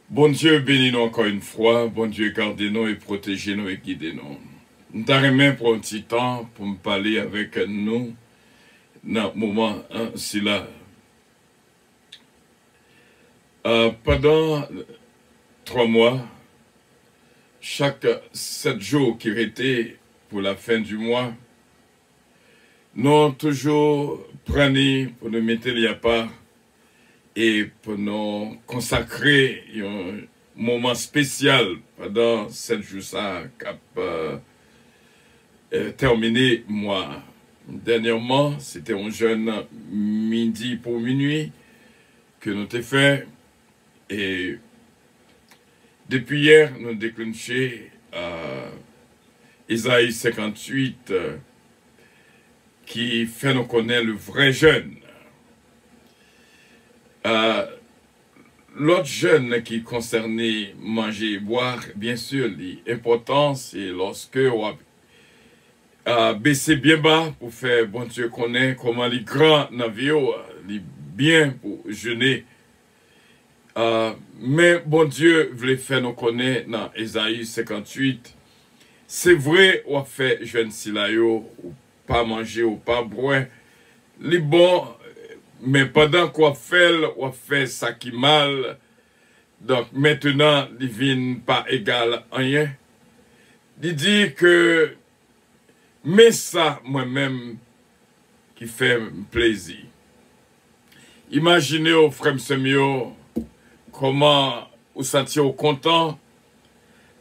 Bon Dieu, bénis-nous encore une fois. Bon Dieu, gardez-nous et protégez-nous et guidez-nous. Nous t'arrêtons pour un petit temps pour me parler avec nous dans le moment si là. Pendant 3 mois, chaque 7 jours qui étaient pour la fin du mois, nous avons toujours pris pour nous mettre à part et pour nous consacrer un moment spécial pendant 7 jours ça terminé moi. Dernièrement, c'était un jeune midi pour minuit que nous avons fait et depuis hier, nous avons déclenché Isaïe 58 qui fait nous connaître le vrai jeûne. L'autre jeûne qui concernait manger et boire, bien sûr, l'important c'est lorsque on baisser bien bas pour faire bon Dieu connaît comment les grands navires, les bien pour jeûner. Mais bon Dieu voulait faire nous connaître dans Isaïe 58. C'est vrai, on fait jeûne si là ou pas manger ou pas boire. Les bons. Mais pendant qu'on fait ça qui mal, donc maintenant, il vient pas égal à rien. Il dit que, mais ça, moi-même, qui fait plaisir. Imaginez au frère Semio, comment vous sentiez content.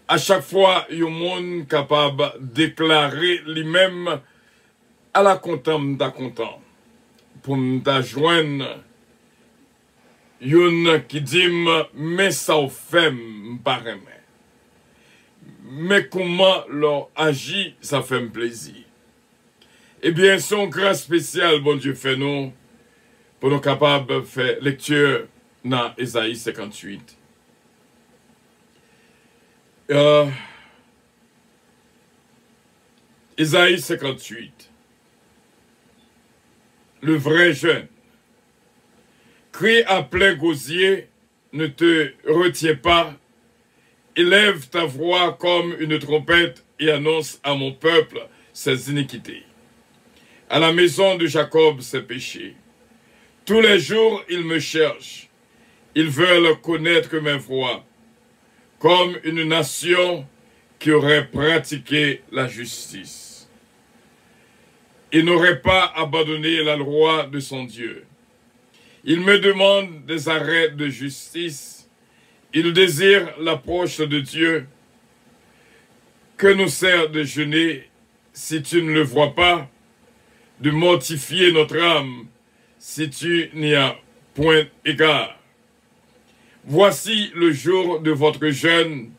À chaque fois, il y a un monde capable de déclarer lui-même à la content. Pour nous joindre, yon qui dit mais ça au fait m'paraît. Mais comment leur agit, ça fait un plaisir. Eh bien, son grâce spéciale, bon Dieu fait nous, pour nous capables de faire lecture dans Isaïe 58. Isaïe 58. Le vrai jeûne. Crie à plein gosier, ne te retiens pas, élève ta voix comme une trompette et annonce à mon peuple ses iniquités. À la maison de Jacob ses péchés. Tous les jours ils me cherchent, ils veulent connaître mes voies, comme une nation qui aurait pratiqué la justice. Il n'aurait pas abandonné la loi de son Dieu. Il me demande des arrêts de justice. Il désire l'approche de Dieu. Que nous sert de jeûner si tu ne le vois pas, de mortifier notre âme si tu n'y as point égard. Voici le jour de votre jeûne.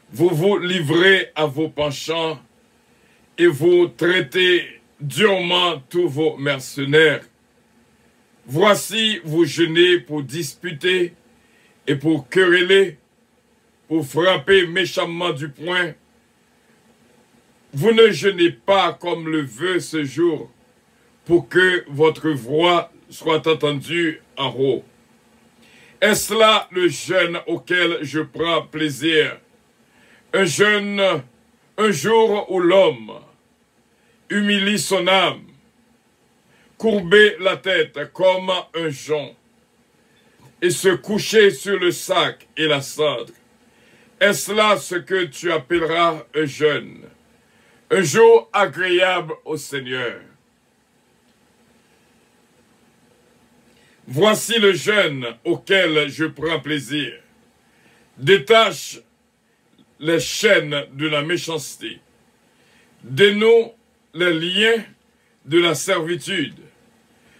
Vous vous livrez à vos penchants et vous traitez durement tous vos mercenaires. Voici vous jeûnez pour disputer et pour quereller, pour frapper méchamment du poing. Vous ne jeûnez pas comme le veut ce jour, pour que votre voix soit entendue en haut. Est-ce là le jeûne auquel je prends plaisir? Un jeûne, un jour où l'homme humilie son âme, courber la tête comme un jonc, et se coucher sur le sac et la cendre. Est-ce là ce que tu appelleras un jeûne, un jour agréable au Seigneur? Voici le jeûne auquel je prends plaisir. Détache les chaînes de la méchanceté. Dénoue les liens de la servitude.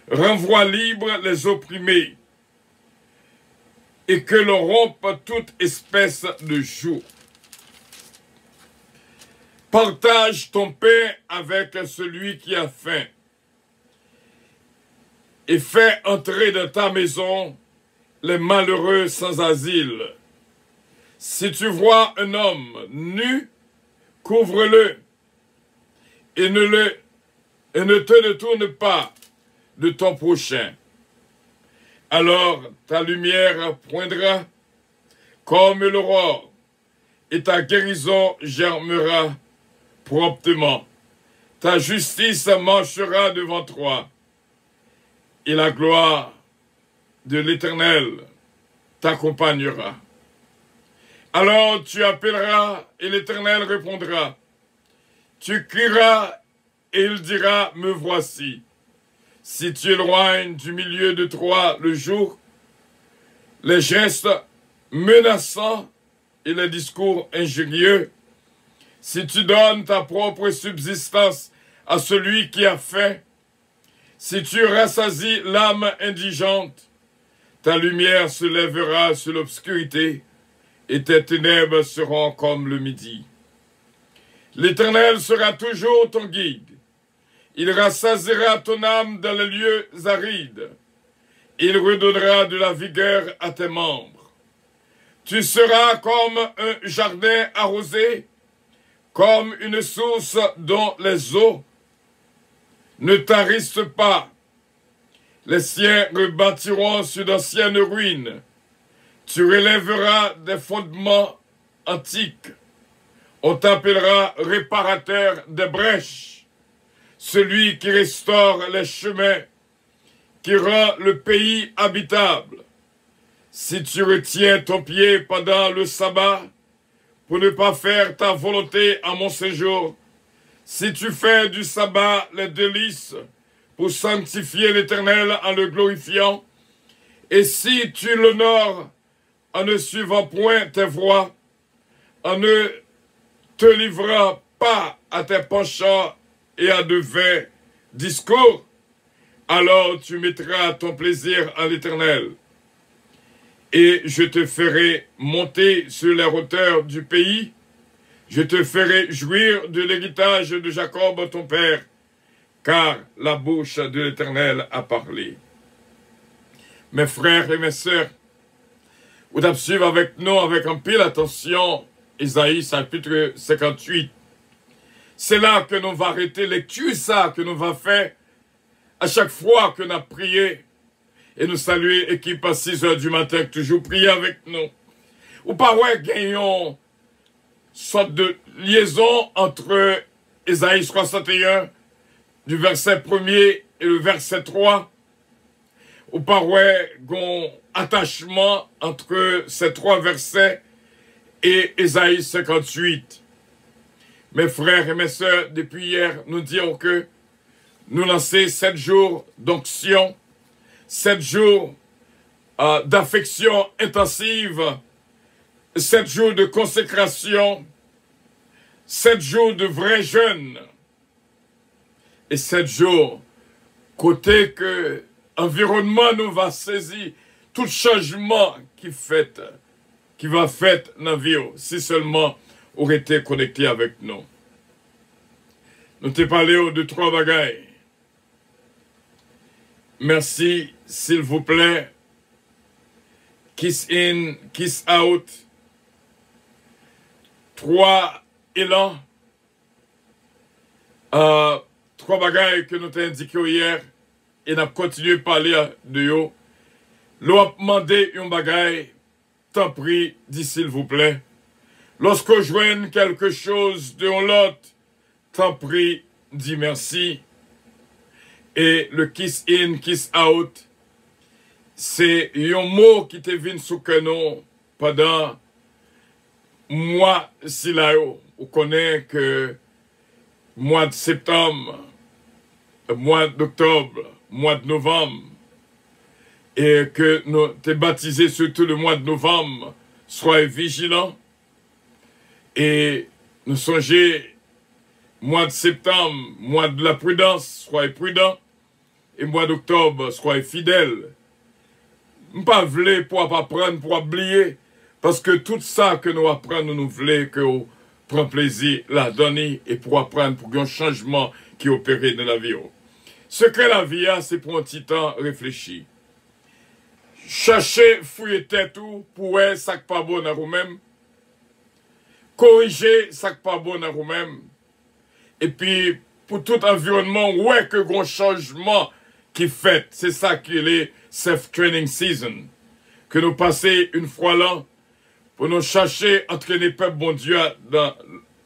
Renvoie libre les opprimés. Et que l'on rompe toute espèce de joug. Partage ton pain avec celui qui a faim. Et fais entrer dans ta maison les malheureux sans asile. Si tu vois un homme nu, couvre-le et ne te détourne pas de ton prochain. Alors ta lumière poindra comme l'aurore, et ta guérison germera promptement. Ta justice marchera devant toi, et la gloire de l'Éternel t'accompagnera. Alors tu appelleras, et l'Éternel répondra. Tu crieras, et il dira, me voici. Si tu éloignes du milieu de toi le jour, les gestes menaçants et les discours injurieux, si tu donnes ta propre subsistance à celui qui a faim, si tu rassasies l'âme indigente, ta lumière se lèvera sur l'obscurité et tes ténèbres seront comme le midi. L'Éternel sera toujours ton guide. Il rassasiera ton âme dans les lieux arides. Il redonnera de la vigueur à tes membres. Tu seras comme un jardin arrosé, comme une source dont les eaux ne tarissent pas. Les siens rebâtiront sur d'anciennes ruines. Tu relèveras des fondements antiques. On t'appellera réparateur des brèches, celui qui restaure les chemins, qui rend le pays habitable. Si tu retiens ton pied pendant le sabbat, pour ne pas faire ta volonté à mon séjour, si tu fais du sabbat les délices, pour sanctifier l'Éternel en le glorifiant, et si tu l'honores en ne suivant point tes voies, en ne te livrant pas à tes penchants et à de vains discours, alors tu mettras ton plaisir en l'Éternel. Et je te ferai monter sur les hauteurs du pays, je te ferai jouir de l'héritage de Jacob ton père, car la bouche de l'Éternel a parlé. Mes frères et mes sœurs, vous devez suivre avec nous, avec un pile attention, Isaïe chapitre 58. C'est là que nous va arrêter lecture, ça que nous va faire à chaque fois que nous avons prié et nous saluer l'équipe à 6 heures du matin qui toujours prier avec nous. Ou pas ouais, gagnons sorte de liaison entre Isaïe 61 du verset 1er et le verset 3. Ou pas ouais, gon attachement entre ces trois versets et Isaïe 58. Mes frères et mes sœurs, depuis hier, nous disons que nous lançons 7 jours d'onction, 7 jours d'affection intensive, 7 jours de consécration, 7 jours de vrai jeûne, et 7 jours côté que l'environnement nous va saisir tout changement qui va faire dans la vie, si seulement aurait été connecté avec nous. Nous t'ai parlé de 3 bagailles. Merci, s'il vous plaît. Kiss in, kiss out. 3 élans. 3 bagailles que nous t'ai indiqué hier. Et nous avons continué à parler de eux. L'on a demandé une bagaille. T'en prie, dis s'il vous plaît. Lorsqu'on joigne quelque chose de l'autre, t'en prie, dis merci. Et le kiss in, kiss out, c'est un mot qui te vient sous canon pendant mois si là, on connaît que mois de septembre, mois d'octobre, mois de novembre, et que nous t'es baptisé surtout le mois de novembre, soyez vigilants. Et nous songez, mois de septembre, mois de la prudence, soyez prudents. Et mois d'octobre, soyez fidèles. Nous ne pas voulons pour apprendre, pour oublier. Parce que tout ça que nous apprenons, nous voulons que nous prenions plaisir la donner et pour apprendre, pour qu'il y ait un changement qui opère dans la vie. Ce que la vie a, c'est pour un petit temps réfléchir. Chercher, fouiller tête ou pour être ça qui pas bon dans vous-même. Corriger ça qui pas bon dans vous-même. Et puis, pour tout environnement, ouais que grand changement qui fait, c'est ça qui est self-training season. Que nous passons une fois là pour nous chercher, entraîner peuple bon Dieu dans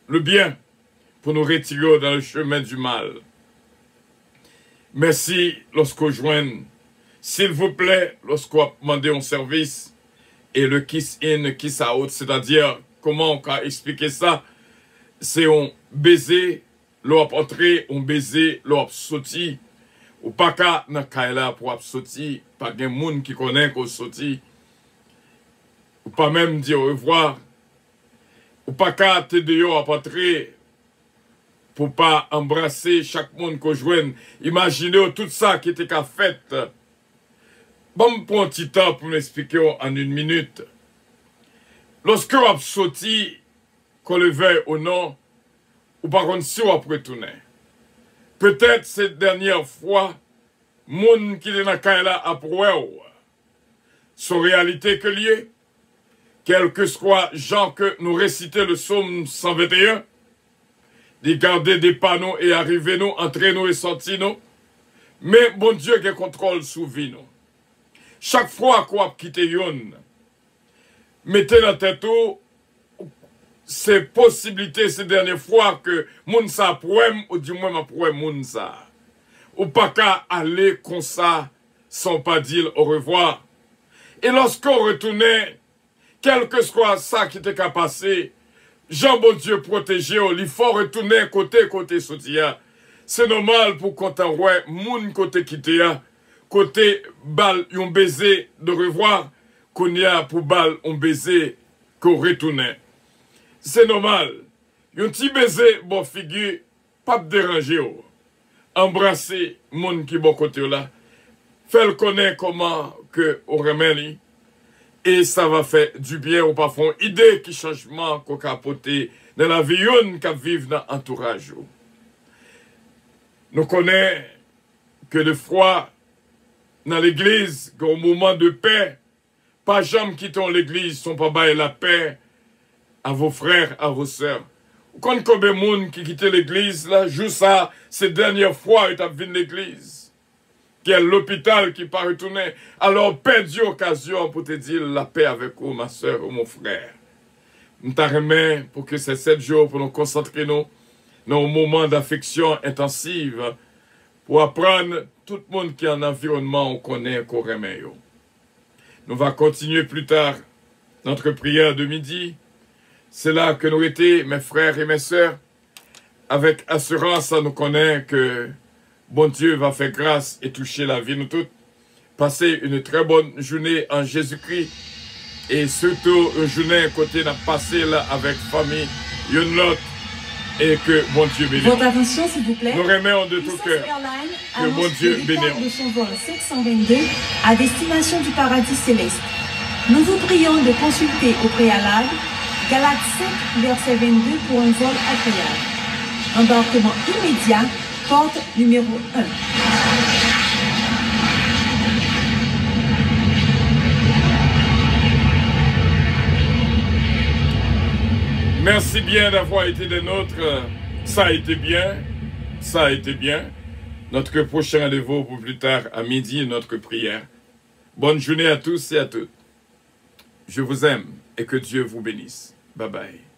le bien, pour nous retirer dans le chemin du mal. Merci lorsqu'on joigne, s'il vous plaît, lorsqu'on demande un service, et le kiss in, kiss out, c'est-à-dire, comment on peut expliquer ça? C'est un baiser, l'on entré, un baiser, l'on sorti, ou pas qu'à dans kaila pour sorti, pas de monde qui connaît qu'on sorti, ou pas même dire au revoir, ou pas qu'à te dehors à entrer, pour pas embrasser chaque monde qu'on joigne. Imaginez tout ça qui était qu'à fait. Bon, pour un petit temps pour m'expliquer en une minute. Lorsque on a sorti, qu'on le veuille ou non, ou par contre si on a retourné. Peut-être cette dernière fois, monde qui est dans le là a prouvé son réalité que lié, quel que soit Jean que nous réciter le psaume 121, de garder des panneaux et arriver nous, entrer nous et sortir nous. Mais bon Dieu qui contrôle sous vie nous. Chaque fois qu'on a quitté yon, mettez dans tête ces possibilités ces dernières fois que moun sa poème ou du moins ma poème moun sa. Ou pas qu'à aller comme ça sans pas dire au revoir. Et lorsqu'on retournait, quel que soit ça qui était qu'à passer, Jean bon Dieu protégé, il faut retourner côté sotia. C'est normal pour quand on voit moun côté quitté, côté bal yon baiser de revoir, qu'on y a pour bal on baiser qu'on retourne. C'est normal. Yon petit baiser bon figure, pas de déranger. Embrasser moun qui bon côté là. Faire connaître comment que on remet. Et ça va faire du bien au parfum. Idée qui changement qu'on capote dans la vie qu'on vive dans l'entourage. Nous connaissons que des fois, dans l'église, qu'au moment de paix, pas jamais quittons l'église, sont pas bailler la paix à vos frères, à vos sœurs. Quand combien de monde qui quittent l'église, là, juste ça, ces dernières fois, ils ont vu l'église. Qui est l'hôpital qui pas retourné. Alors, perdu occasion pour te dire la paix avec vous, ma soeur ou mon frère. Nous t'arrêtons pour que ces 7 jours, pour nous concentrer nous dans un moment d'affection intensive, pour apprendre tout le monde qui est en environnement, on connaît, qu'on remet. Nous allons continuer plus tard notre prière de midi. C'est là que nous étions, mes frères et mes sœurs, avec assurance, nous connaît que bon Dieu va faire grâce et toucher la vie de nous toutes. Passez une très bonne journée en Jésus-Christ. Et surtout, une journée côté n'a passé là avec famille, une lot, et que bon Dieu bénisse. Votre attention, s'il vous plaît. Nous remercions de tout cœur. Que bon Dieu bénisse. De son vol 722 à destination du paradis céleste. Nous vous prions de consulter au préalable Galates 5, verset 22 pour un vol agréable. Embarquement immédiat. Porte numéro 1. Merci bien d'avoir été des nôtres. Ça a été bien. Ça a été bien. Notre prochain rendez-vous pour plus tard à midi, notre prière. Bonne journée à tous et à toutes. Je vous aime et que Dieu vous bénisse. Bye bye.